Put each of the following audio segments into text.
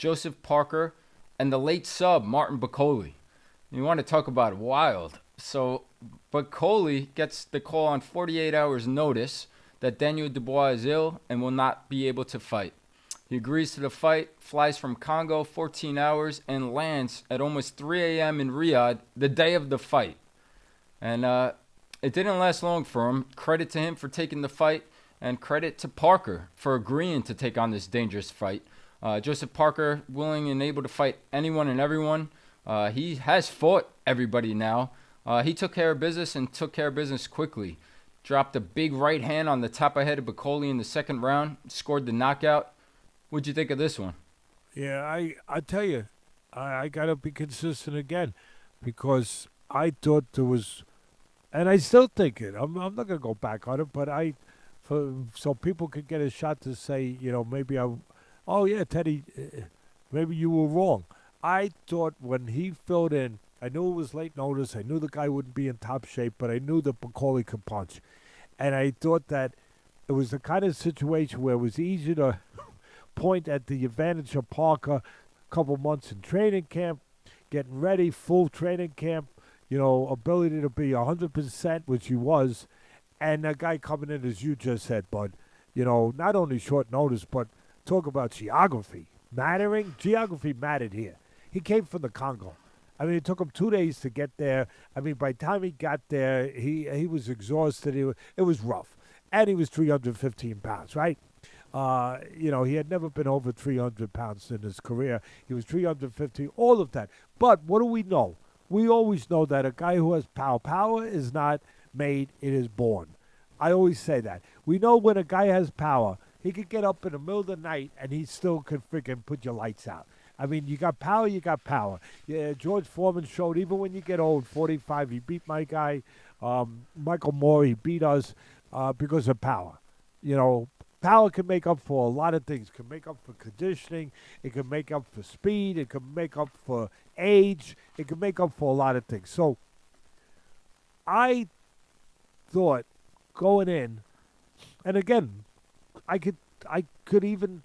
Joseph Parker, and the late sub, Martin Bakole. You want to talk about wild. So Bakole gets the call on 48 hours notice that Daniel Dubois is ill and will not be able to fight. He agrees to the fight, flies from Congo 14 hours, and lands at almost 3 a.m. in Riyadh the day of the fight. And it didn't last long for him. Credit to him for taking the fight, and credit to Parker for agreeing to take on this dangerous fight. Joseph Parker, willing and able to fight anyone and everyone. He has fought everybody now. He took care of business and took care of business quickly. Dropped a big right hand on the top of head of Bakole in the second round. Scored the knockout. What'd you think of this one? Yeah, I tell you, I got to be consistent again because I thought there was, and I still think it. I'm not going to go back on it, but so people could get a shot to say, maybe oh yeah, Teddy, maybe you were wrong. I thought when he filled in, I knew it was late notice. I knew the guy wouldn't be in top shape, but I knew that Bakole could punch. And I thought that it was the kind of situation where it was easy to point at the advantage of Parker. A couple months in training camp, getting ready, full training camp, ability to be 100%, which he was. And a guy coming in, as you just said, Bud, not only short notice, but talk about geography. Geography mattered here. He came from the Congo. I mean, it took him 2 days to get there. I mean, by the time he got there, he was exhausted. It was rough. And he was 315 pounds, right? He had never been over 300 pounds in his career. He was 350, all of that. But what do we know? We always know that a guy who has power is not made, it is born. I always say that. We know when a guy has power, he could get up in the middle of the night and he still could freaking put your lights out. I mean, you got power, you got power. Yeah, George Foreman showed even when you get old, 45, he beat my guy, Michael Moore, he beat us because of power. Power can make up for a lot of things. It can make up for conditioning. It can make up for speed. It can make up for age. It can make up for a lot of things. So I thought going in, and again, I could even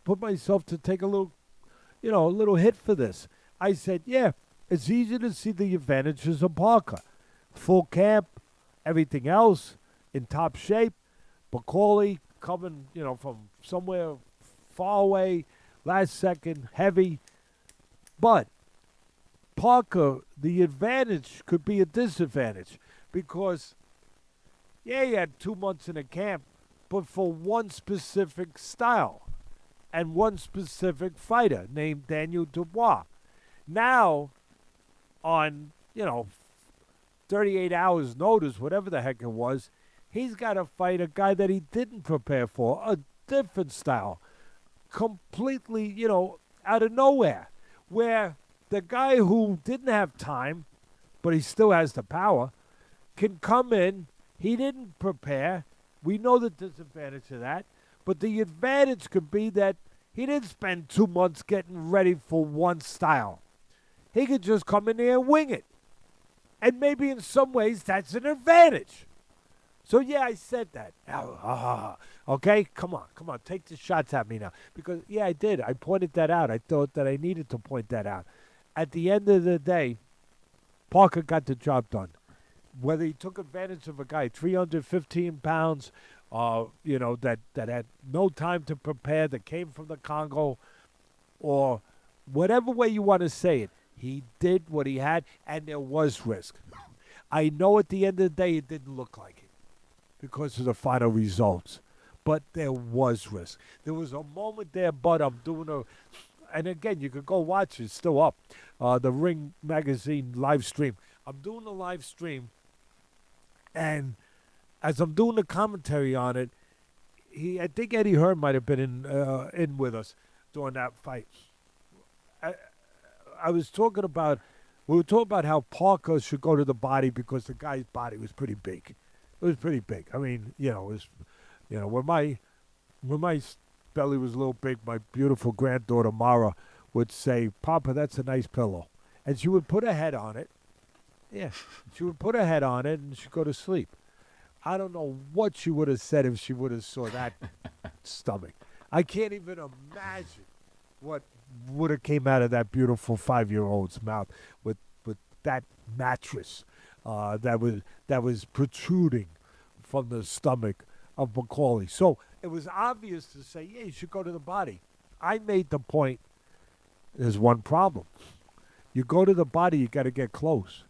put myself to take a little hit for this. I said, yeah, it's easy to see the advantages of Parker. Full camp, everything else, in top shape. Bakole coming, from somewhere far away, last second, heavy. But Parker, the advantage could be a disadvantage because, yeah, he had 2 months in a camp, but for one specific style and one specific fighter named Daniel Dubois. Now, on, 38 hours notice, whatever the heck it was, he's got to fight a guy that he didn't prepare for, a different style, completely, out of nowhere, where the guy who didn't have time, but he still has the power, can come in. He didn't prepare. We know the disadvantage of that. But the advantage could be that he didn't spend 2 months getting ready for one style. He could just come in there and wing it. And maybe in some ways that's an advantage. So, yeah, I said that. Okay? Come on. Take the shots at me now. Because, yeah, I did. I pointed that out. I thought that I needed to point that out. At the end of the day, Parker got the job done. Whether he took advantage of a guy 315 pounds, that had no time to prepare, that came from the Congo, or whatever way you want to say it, he did what he had, and there was risk. I know at the end of the day it didn't look like it because of the final results, but there was risk. There was a moment there, Bud, I'm doing and again, you could go watch it, it's still up, the Ring Magazine live stream. I'm doing the live stream, and as I'm doing the commentary on it, I think Eddie Hearn might have been in with us during that fight. We were talking about how Parker should go to the body because the guy's body was pretty big. It was pretty big. I mean, it was, when my belly was a little big, my beautiful granddaughter Mara would say, "Papa, that's a nice pillow," and she would put her head on it. Yeah, she would put her head on it and she'd go to sleep. I don't know what she would have said if she would have saw that stomach. I can't even imagine what would have came out of that beautiful 5-year-old's mouth with that mattress that was protruding from the stomach of Bakole. So it was obvious to say, yeah, you should go to the body. I made the point. There's one problem. You go to the body, you got to get close.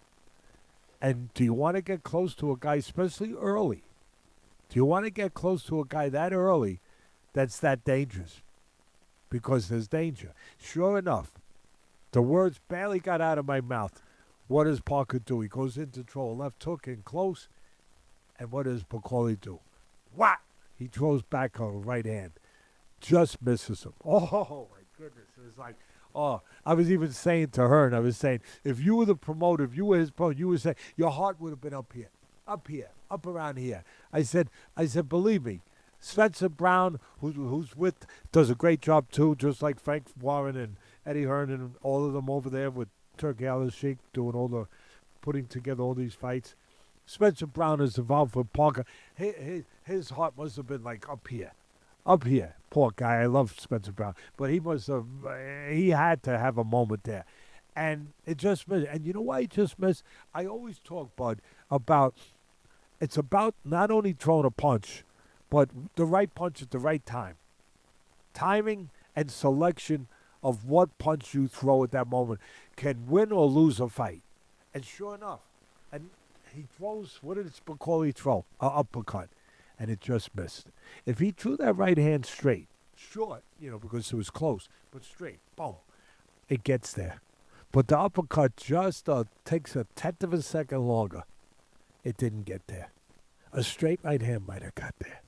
And do you want to get close to a guy, especially early? Do you want to get close to a guy that early that's that dangerous? Because there's danger. Sure enough, the words barely got out of my mouth. What does Parker do? He goes in to throw a left hook in close. And what does Bakole do? What? He throws back a right hand. Just misses him. Oh, my goodness. It was like, oh, I was even saying to her, and I was saying, if you were the promoter, if you were his promoter, you would say, your heart would have been up here, up around here. I said, believe me, Spencer Brown, who's with, does a great job too, just like Frank Warren and Eddie Hearn and all of them over there with Turkey Al-Sheikh doing putting together all these fights. Spencer Brown is involved with Parker. His heart must have been like up here. Up here. Poor guy. I love Spencer Brown. But he had to have a moment there. And it just missed. And you know why he just missed? I always talk, Bud, it's about not only throwing a punch, but the right punch at the right time. Timing and selection of what punch you throw at that moment can win or lose a fight. And sure enough, and he throws, what did Bakole throw? An uppercut. And it just missed. If he threw that right hand straight, short, because it was close, but straight, boom, it gets there. But the uppercut just takes a tenth of a second longer. It didn't get there. A straight right hand might have got there.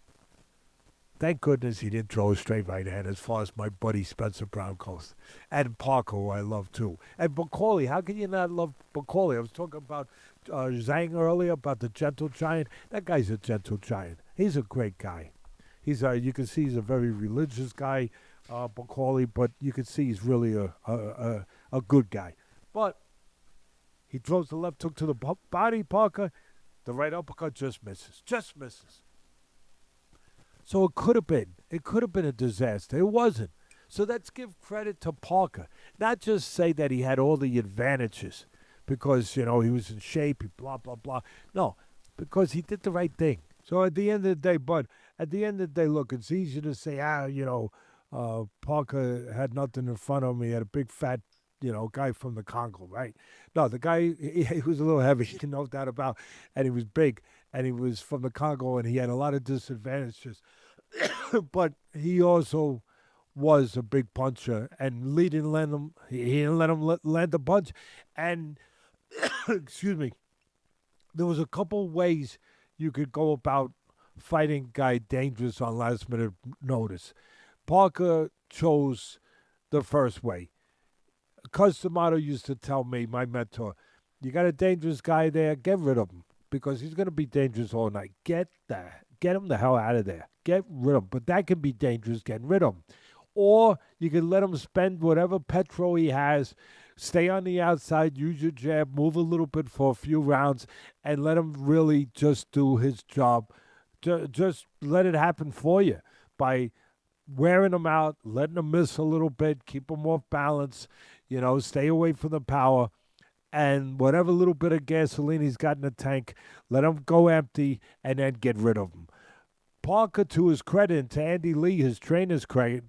Thank goodness he didn't throw a straight right hand as far as my buddy Spencer Brown goes. And Parker, who I love too. And Bakole, how can you not love Bakole? I was talking about Zhang earlier, about the gentle giant. That guy's a gentle giant. He's a great guy. You can see he's a very religious guy, Bakole, but you can see he's really a good guy. But he throws the left hook to the body, Parker. The right uppercut just misses. Just misses. So it could have been a disaster. It wasn't. So let's give credit to Parker. Not just say that he had all the advantages because, he was in shape, blah, blah, blah. No, because he did the right thing. So at the end of the day, Bud, look, it's easy to say, Parker had nothing in front of him. He had a big fat, guy from the Congo, right? No, the guy, he was a little heavy, no doubt about, and he was big, and he was from the Congo, and he had a lot of disadvantages. But he also was a big puncher, and Lee didn't let him. He didn't let him land the punch, and excuse me. There was a couple ways you could go about fighting guy dangerous on last minute notice. Parker chose the first way. Cus D'Amato used to tell me, my mentor, you got a dangerous guy there, get rid of him because he's going to be dangerous all night. Get him the hell out of there. Get rid of him. But that can be dangerous, getting rid of him. Or you can let him spend whatever petrol he has, stay on the outside, use your jab, move a little bit for a few rounds, and let him really just do his job. Just let it happen for you by wearing him out, letting him miss a little bit, keep him off balance, stay away from the power. And whatever little bit of gasoline he's got in the tank, let him go empty and then get rid of him. Parker, to his credit, and to Andy Lee, his trainer's credit,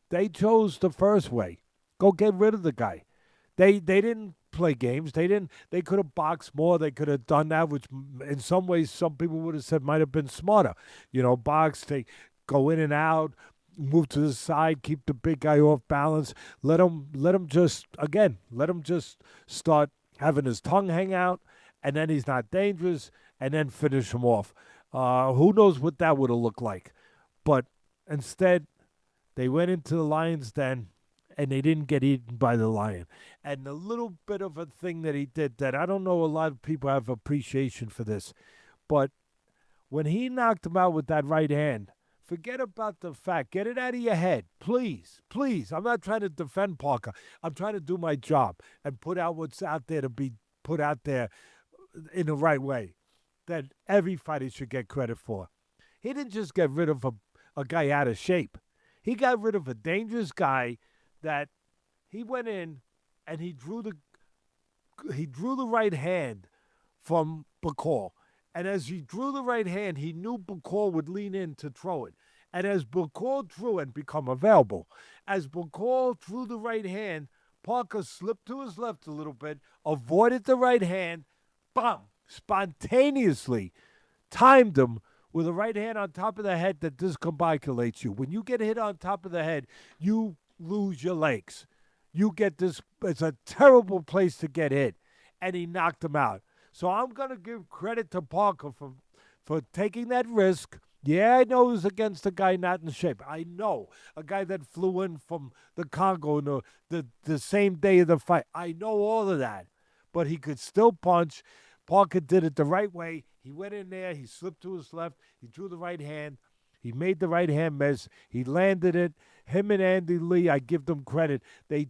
they chose the first way. Go get rid of the guy. They didn't play games. They could have boxed more. They could have done that, which in some ways some people would have said might have been smarter. Box, they go in and out, move to the side, keep the big guy off balance. Let him just start having his tongue hang out, and then he's not dangerous, and then finish him off. Who knows what that would have looked like. But instead, they went into the lion's den, and they didn't get eaten by the lion. And the little bit of a thing that he did that I don't know a lot of people have appreciation for this, but when he knocked him out with that right hand, forget about the fact. Get it out of your head. Please, please. I'm not trying to defend Parker. I'm trying to do my job and put out what's out there to be put out there in the right way that every fighter should get credit for. He didn't just get rid of a guy out of shape. He got rid of a dangerous guy that he went in and he drew the right hand from Bakole. And as he drew the right hand, he knew Bakole would lean in to throw it. And as Bakole drew and become available, as Bakole drew the right hand, Parker slipped to his left a little bit, avoided the right hand, bam, spontaneously timed him with a right hand on top of the head that discombobulates you. When you get hit on top of the head, you lose your legs. You get this, it's a terrible place to get hit. And he knocked him out. So I'm going to give credit to Parker for taking that risk. Yeah, I know it was against a guy not in shape. I know a guy that flew in from the Congo the same day of the fight. I know all of that. But he could still punch. Parker did it the right way. He went in there. He slipped to his left. He drew the right hand. He made the right hand miss. He landed it. Him and Andy Lee, I give them credit. They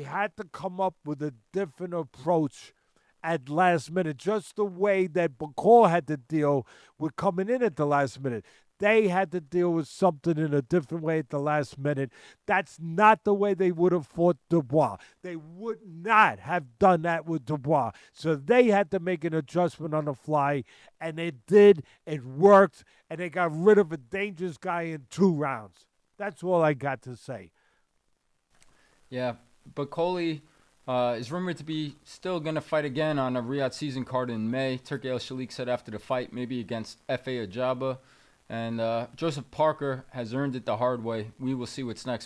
had to come up with a different approach at last minute, just the way that Bakole had to deal with coming in at the last minute. They had to deal with something in a different way at the last minute. That's not the way they would have fought Dubois. They would not have done that with Dubois. So they had to make an adjustment on the fly, and it did. It worked, and they got rid of a dangerous guy in 2 rounds. That's all I got to say. Yeah, Bakole is rumored to be still going to fight again on a Riyadh season card in May. Turki Al-Shalik said after the fight, maybe against F.A. Ajaba. And Joseph Parker has earned it the hard way. We will see what's next